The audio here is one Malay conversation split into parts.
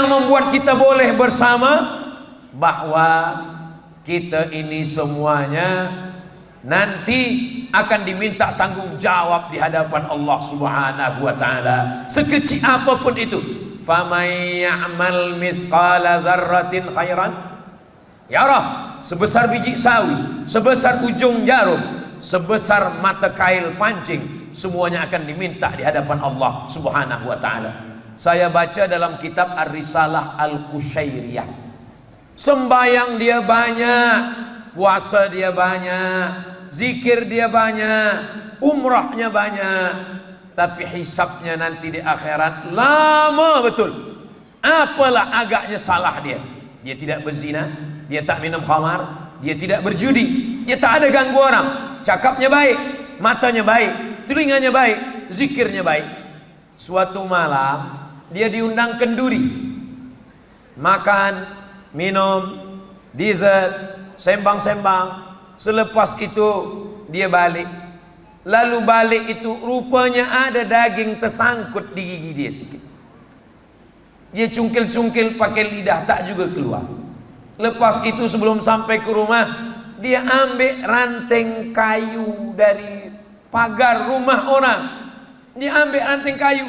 yang membuat kita boleh bersama? Bahwa kita ini semuanya nanti akan diminta tanggung jawab di hadapan Allah Subhanahu wa taala, sekecil apapun itu. Faman ya'mal mithqala dzarratin khairan yarah, sebesar biji sawi, sebesar ujung jarum, sebesar mata kail pancing, semuanya akan diminta di hadapan Allah Subhanahu wa taala. Saya baca dalam kitab Ar-Risalah Al-Qushairiyah, sembayang dia banyak, puasa dia banyak, zikir dia banyak, umrahnya banyak, tapi hisabnya nanti di akhirat lama betul. Apalah agaknya salah dia? Dia tidak berzina, dia tak minum khamar, dia tidak berjudi, dia tak ada ganggu orang, cakapnya baik, matanya baik, telinganya baik, zikirnya baik. Suatu malam dia diundang kenduri, makan, minum, dessert, sembang-sembang. Selepas itu dia balik. Lalu balik itu rupanya ada daging tersangkut di gigi dia sikit. Dia cungkil-cungkil pakai lidah, tak juga keluar. Lepas itu sebelum sampai ke rumah, dia ambil ranting kayu dari pagar rumah orang. Dia ambil ranting kayu,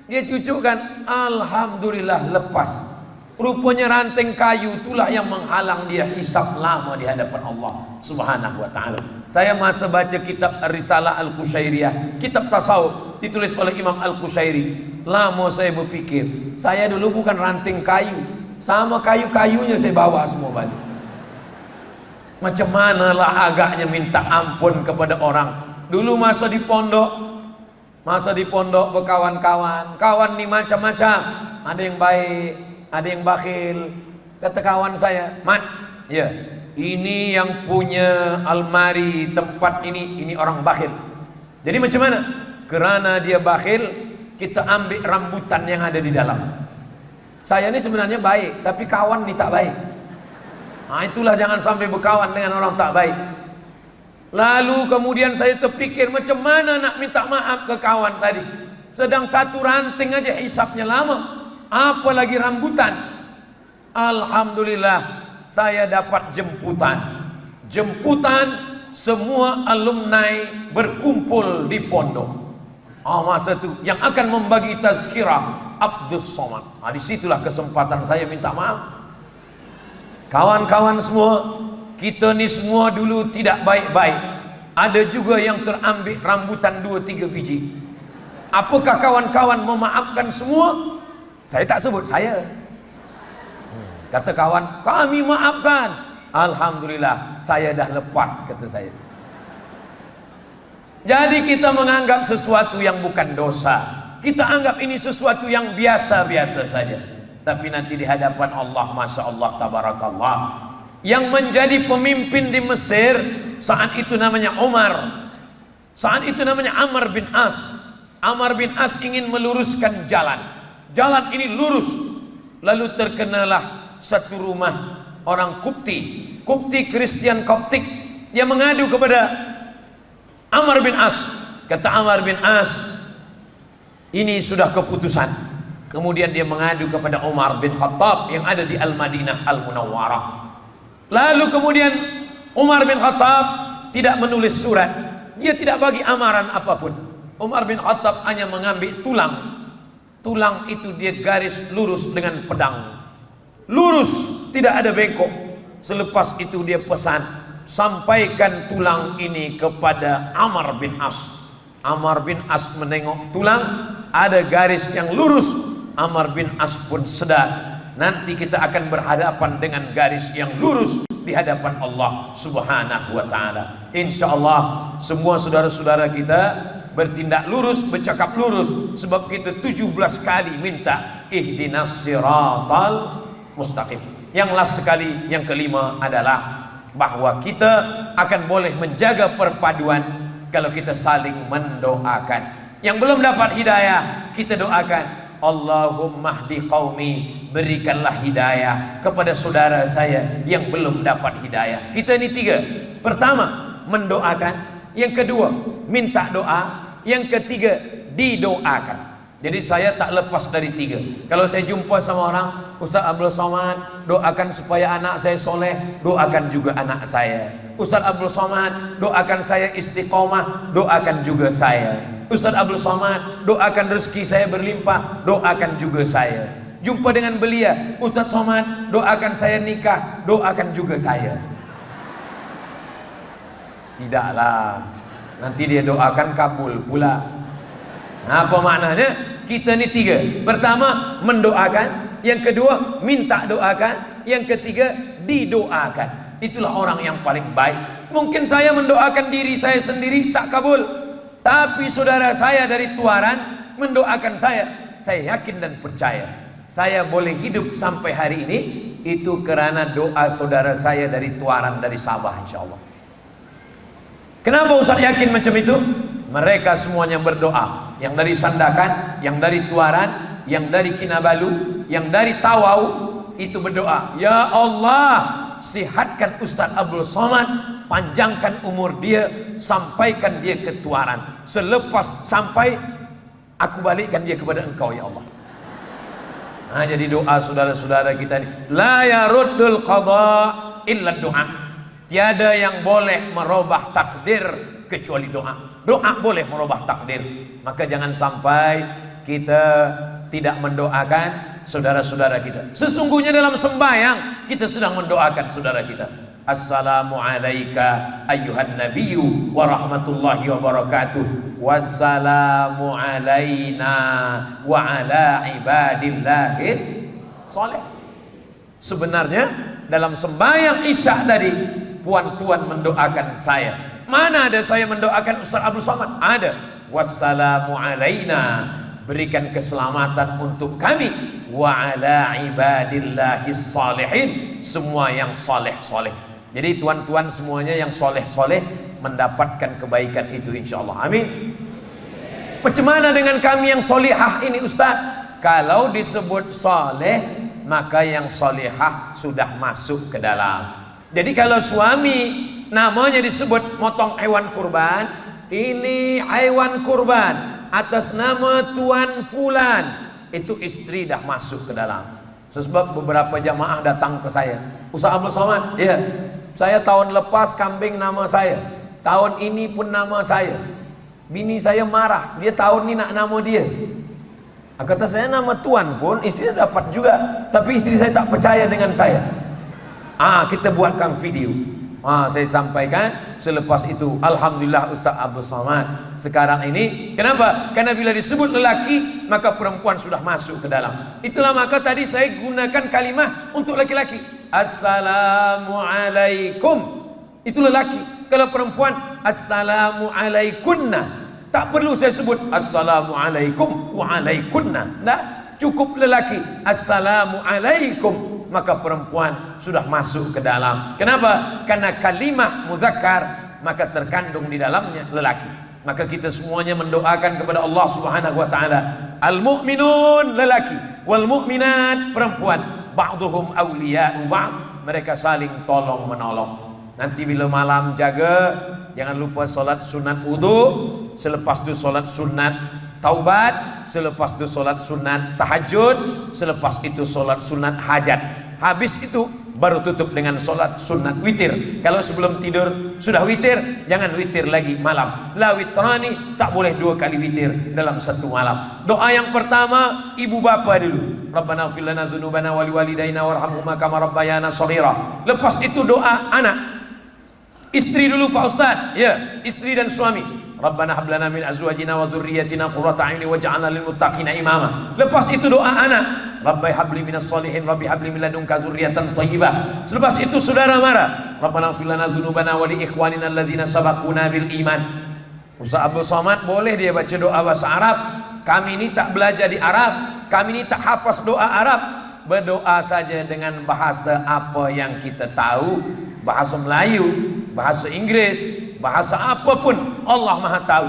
dia cucukkan, alhamdulillah lepas. Rupanya ranting kayu itulah yang menghalang dia hisab lama di hadapan Allah Subhanahu wa taala. Saya masa baca kitab Ar-Risalah Al-Qushairiyah, kitab tasawuf ditulis oleh Imam Al-Qushairi, lama saya berpikir, saya dulu bukan ranting kayu, sama kayu-kayunya saya bawa semua balik. Macam manalah agaknya minta ampun kepada orang. Dulu masa di pondok berkawan-kawan, kawan nih macam-macam, ada yang baik, ada yang bakhil. Kata kawan saya, "Mat, ya, ini yang punya almari tempat ini orang bakhil. Jadi macam mana? Kerana dia bakhil, kita ambil rambutan yang ada di dalam." Saya ini sebenarnya baik, tapi kawan ini tak baik. Nah, itulah jangan sampai berkawan dengan orang tak baik. Lalu kemudian saya terpikir, macam mana nak minta maaf ke kawan tadi? Sedang satu ranting aja hisapnya lama, apalagi rambutan. Alhamdulillah saya dapat jemputan semua alumni berkumpul di pondok. Masa itu yang akan membagi tazkirah Abdus Somad. Disitulah kesempatan saya minta maaf. Kawan-kawan semua, kita ni semua dulu tidak baik-baik. Ada juga yang terambil rambutan 2-3 biji. Apakah kawan-kawan memaafkan semua? Saya tak sebut saya. Kata kawan, kami maafkan. Alhamdulillah, saya dah lepas, kata saya. Jadi kita menganggap sesuatu yang bukan dosa, kita anggap ini sesuatu yang biasa-biasa saja. Tapi nanti di hadapan Allah, Masya Allah, Tabarakallah, yang menjadi pemimpin di Mesir saat itu namanya Umar, saat itu namanya Amr bin As. Amr bin As ingin meluruskan jalan ini lurus. Lalu terkenalah satu rumah orang Kopti Kristen Koptik. Dia mengadu kepada Amr bin As. Kata Amr bin As, ini sudah keputusan. Kemudian dia mengadu kepada Umar bin Khattab yang ada di Al-Madinah Al-Munawwarah. Lalu kemudian Umar bin Khattab tidak menulis surat, dia tidak bagi amaran apapun. Umar bin Khattab hanya mengambil tulang itu dia garis lurus dengan pedang, lurus, tidak ada bengkok. Selepas itu dia pesan, sampaikan tulang ini kepada Amr bin As. Amr bin As menengok tulang, ada garis yang lurus. Amr bin As pun sedar, nanti kita akan berhadapan dengan garis yang lurus di hadapan Allah Subhanahu wa taala. Insyaallah semua saudara-saudara kita bertindak lurus, bercakap lurus, sebab kita 17 kali minta ihdinas siratal mustaqim. Yang last sekali, yang kelima adalah bahwa kita akan boleh menjaga perpaduan kalau kita saling mendoakan. Yang belum dapat hidayah, kita doakan, Allahumma hdi qaumi, berikanlah hidayah kepada saudara saya yang belum dapat hidayah. Kita ini 3. Pertama, mendoakan. Yang kedua, minta doa. Yang ketiga, didoakan. Jadi saya tak lepas dari 3. Kalau saya jumpa sama orang, Ustaz Abdul Somad, doakan supaya anak saya soleh, doakan juga anak saya. Ustaz Abdul Somad, doakan saya istiqomah, doakan juga saya. Ustaz Abdul Somad, doakan rezeki saya berlimpah, doakan juga saya. Jumpa dengan belia, Ustaz Somad, doakan saya nikah, doakan juga saya. Tidaklah, nanti dia doakan kabul pula. Apa maknanya? Kita ni 3. Pertama, mendoakan. Yang kedua, minta doakan. Yang ketiga, didoakan. Itulah orang yang paling baik. Mungkin saya mendoakan diri saya sendiri tak kabul, tapi saudara saya dari Tuaran mendoakan saya yakin dan percaya saya boleh hidup sampai hari ini itu karena doa saudara saya dari Tuaran, dari Sabah, insyaallah. Kenapa Ustaz yakin macam itu? Mereka semuanya berdoa, yang dari Sandakan, yang dari Tuaran, yang dari Kinabalu, yang dari Tawau, itu berdoa, ya Allah, sihatkan Ustaz Abdul Somad, panjangkan umur dia, sampaikan dia ke Tuaran. Selepas sampai, aku balikkan dia kepada Engkau ya Allah. Nah, jadi doa saudara-saudara kita ini, la yaruddul qada illa doa. Tiada yang boleh merubah takdir kecuali doa. Doa boleh merubah takdir. Maka jangan sampai kita tidak mendoakan saudara-saudara kita. Sesungguhnya dalam sembahyang kita sedang mendoakan saudara kita. Assalamu alayka ayyuhan nabiyyu wa rahmatullahi wa barakatuh. Wassalamu alayna wa ala ibadillahis salih. Sebenarnya dalam sembahyang Isya tadi puan-tuan mendoakan saya. Mana ada saya mendoakan Ustaz Abdul Somad? Ada. Wassalamu alaina, berikan keselamatan untuk kami, wa ala ibadillahis salihin, semua yang soleh-soleh. Jadi tuan-tuan semuanya yang soleh-soleh mendapatkan kebaikan itu insyaallah. Amin. Macam mana dengan kami yang solihah ini Ustaz? Kalau disebut soleh, maka yang solihah sudah masuk ke dalam. Jadi kalau suami namanya disebut motong hewan kurban, ini hewan kurban atas nama Tuan Fulan, itu istri dah masuk ke dalam. Sebab beberapa jamaah datang ke saya, Ustaz Abdul Somad, ya, saya tahun lepas kambing nama saya, tahun ini pun nama saya. Bini saya marah, dia tahun ini nak nama dia. Kata saya nama Tuan pun istri dapat juga, tapi istri saya tak percaya dengan saya. Kita buatkan video. Saya sampaikan. Selepas itu alhamdulillah Ustaz Abdul Somad sekarang ini, kenapa? Karena bila disebut lelaki maka perempuan sudah masuk ke dalam. Itulah maka tadi saya gunakan kalimah untuk laki-laki, assalamu alaikum, itu lelaki. Kalau perempuan, assalamu alaikunna. Tak perlu saya sebut assalamu alaikum wa alaikunna. Nah, cukup lelaki assalamu alaikum, maka perempuan sudah masuk ke dalam. Kenapa? Karena kalimah muzakkar maka terkandung di dalamnya lelaki. Maka kita semuanya mendoakan kepada Allah Subhanahu wa taala. Al-mu'minun lelaki, wal mu'minat perempuan, ba'dhum awliya'u ba'd, mereka saling tolong menolong. Nanti bila malam jaga, jangan lupa solat sunat wudu, selepas itu solat sunat taubat, selepas itu solat sunat tahajud, selepas itu solat sunat hajat. Habis itu baru tutup dengan solat sunat witir. Kalau sebelum tidur sudah witir, jangan witir lagi malam. La witrani, tak boleh 2 kali witir dalam satu malam. Doa yang pertama ibu bapa dulu. Rabbana ighfir lana dzunubana wa liwalidayna warhamhuma kama rabbayana shaghira. Lepas itu doa anak. Istri dulu Pak Ustaz. Ya, istri dan suami. Rabbana hab lana min azwajina wa dzurriyyatina qurrata a'yun waj'alna lil muttaqina imama. Lepas itu doa anak, Rabbi habli minas solihin, Rabbi habli min ladunka dzurriyyatan thayyibah. Selepas itu saudara marah, Rabbana ighfir lana dzunubana wa li ikhwanina alladzina sabaquna bil iman. Ustaz Abdul Somad boleh dia baca doa bahasa Arab. Kami ini tak belajar di Arab, kami ini tak hafaz doa Arab. Berdoa saja dengan bahasa apa yang kita tahu, bahasa Melayu, bahasa Inggris, bahasa apapun, Allah Maha tahu.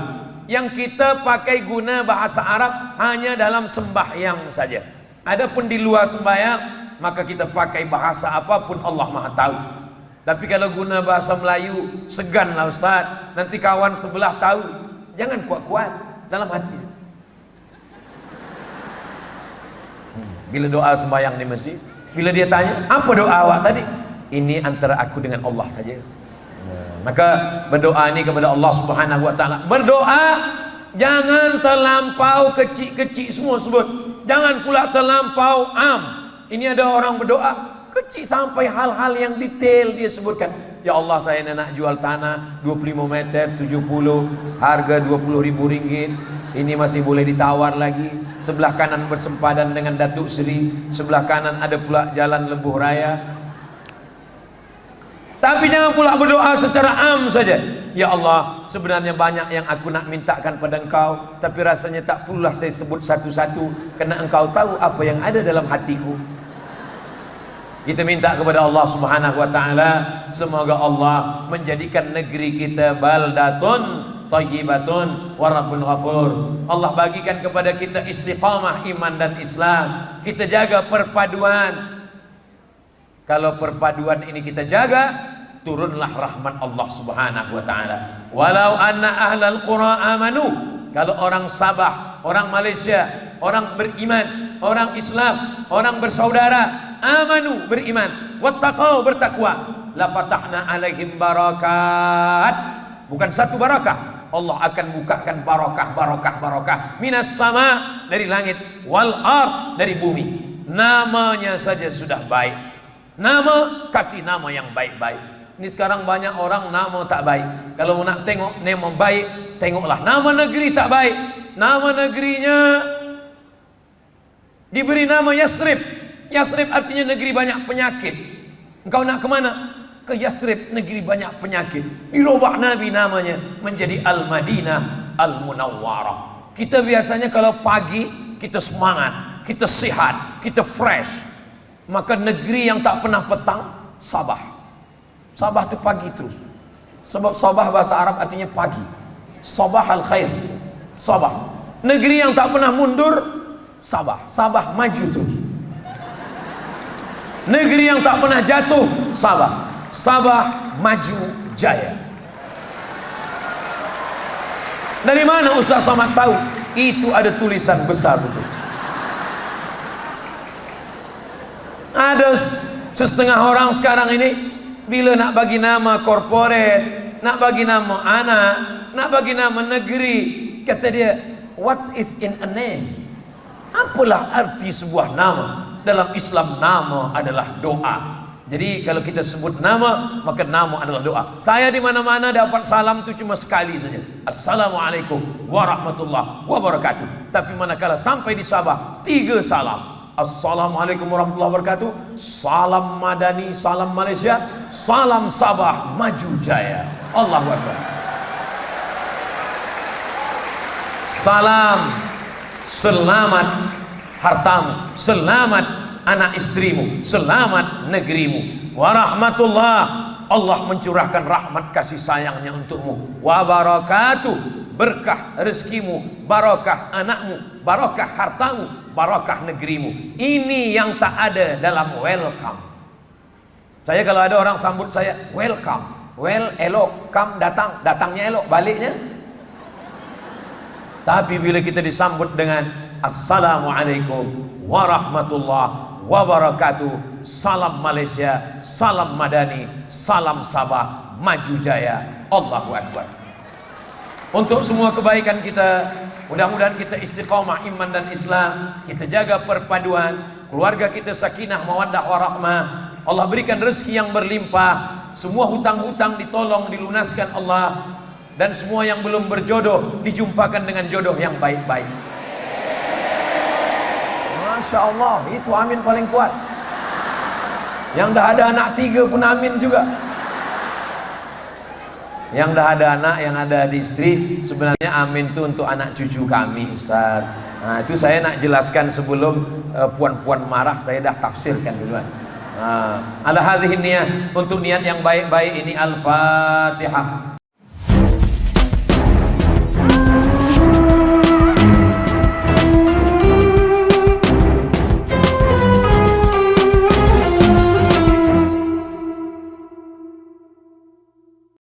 Yang kita pakai guna bahasa Arab hanya dalam sembahyang saja. Adapun di luar sembahyang maka kita pakai bahasa apapun, Allah Maha tahu. Tapi kalau guna bahasa Melayu, seganlah Ustaz, nanti kawan sebelah tahu. Jangan kuat-kuat dalam hati. Bila doa sembahyang di masjid, bila dia tanya, apa doa awak tadi? Ini antara aku dengan Allah saja. Maka berdoa ini kepada Allah Subhanahu wa taala. Berdoa jangan terlampau kecil-kecil semua sebut. Jangan pula terlampau am. Ini ada orang berdoa kecil sampai hal-hal yang detail dia sebutkan. Ya Allah, saya nak jual tanah 25 meter 70, harga 20.000 ringgit. Ini masih boleh ditawar lagi. Sebelah kanan bersempadan dengan Datuk Seri, sebelah kanan ada pula jalan Lebuh Raya. Tapi jangan pula berdoa secara am saja. Ya Allah, sebenarnya banyak yang aku nak mintakan pada Engkau, tapi rasanya tak perlulah saya sebut satu-satu, kerana Engkau tahu apa yang ada dalam hatiku. Kita minta kepada Allah Subhanahu wa taala, semoga Allah menjadikan negeri kita baldatun thayyibatun wa rabbun ghafur. Allah bagikan kepada kita istiqamah iman dan Islam. Kita jaga perpaduan. Kalau perpaduan ini kita jaga, turunlah rahmat Allah Subhanahu wa taala. Walau anna ahlal qura amanu, kalau orang Sabah, orang Malaysia, orang beriman, orang Islam, orang bersaudara, amanu beriman, wattaqau bertakwa, la fatahna alaihim barakat. Bukan satu barakah, Allah akan bukakan barakah minas sama, dari langit, wal ard, dari bumi. Namanya saja sudah baik. Nama, kasih nama yang baik-baik. Ini sekarang banyak orang nama tak baik. Kalau nak tengok nama baik, tengoklah nama negeri tak baik. Nama negerinya diberi nama Yasrib. Yasrib artinya negeri banyak penyakit. Engkau nak ke mana? Ke Yasrib, negeri banyak penyakit. Dirubah Nabi namanya menjadi Al-Madinah Al-Munawwarah. Kita biasanya kalau pagi kita semangat, kita sihat, kita fresh. Maka negeri yang tak pernah petang, Sabah. Sabah itu pagi terus. Sebab Sabah bahasa Arab artinya pagi. Sabah al-khair. Sabah. Negeri yang tak pernah mundur, Sabah. Sabah maju terus. Negeri yang tak pernah jatuh, Sabah. Sabah maju jaya. Dari mana Ustaz Somad tahu? Itu ada tulisan besar betul. Ada setengah orang sekarang ini, bila nak bagi nama korporat, nak bagi nama anak, nak bagi nama negeri, kata dia, what is in a name? Apalah arti sebuah nama? Dalam Islam nama adalah doa. Jadi kalau kita sebut nama, maka nama adalah doa. Saya di mana-mana dapat salam itu cuma sekali saja. Assalamualaikum warahmatullahi wabarakatuh. Tapi manakala sampai di Sabah, 3 salam. Assalamualaikum warahmatullahi wabarakatuh. Salam Madani, salam Malaysia, salam Sabah maju jaya. Allahu Akbar. Salam selamat hartamu, selamat anak istrimu, selamat negerimu. Warahmatullah, Allah mencurahkan rahmat kasih sayangnya untukmu. Wabarakatuh, berkah rezekimu, barakah anakmu, barakah hartamu, barakah negerimu. Ini yang tak ada dalam welcome. Saya kalau ada orang sambut saya, welcome. Well, elok, come, datang, datangnya elok, baliknya. Tapi bila kita disambut dengan Assalamualaikum warahmatullahi wabarakatuh, salam Malaysia, salam Madani, salam Sabah, maju jaya, Allahu Akbar. Untuk semua kebaikan kita, mudah-mudahan kita istiqamah iman dan Islam, kita jaga perpaduan, keluarga kita sakinah, mawaddah, warahmah. Allah berikan rezeki yang berlimpah, semua hutang-hutang ditolong, dilunaskan Allah, dan semua yang belum berjodoh dijumpakan dengan jodoh yang baik-baik. Masya Allah, itu amin paling kuat. Yang dah ada anak 3 pun amin juga. Yang dah ada anak, yang ada di istri, sebenarnya amin itu untuk anak cucu kami, Ustaz. Nah, itu saya nak jelaskan sebelum puan-puan marah, saya dah tafsirkan duluan. Ala hadhihi niyat, untuk niat yang baik-baik ini. Al-Fatihah.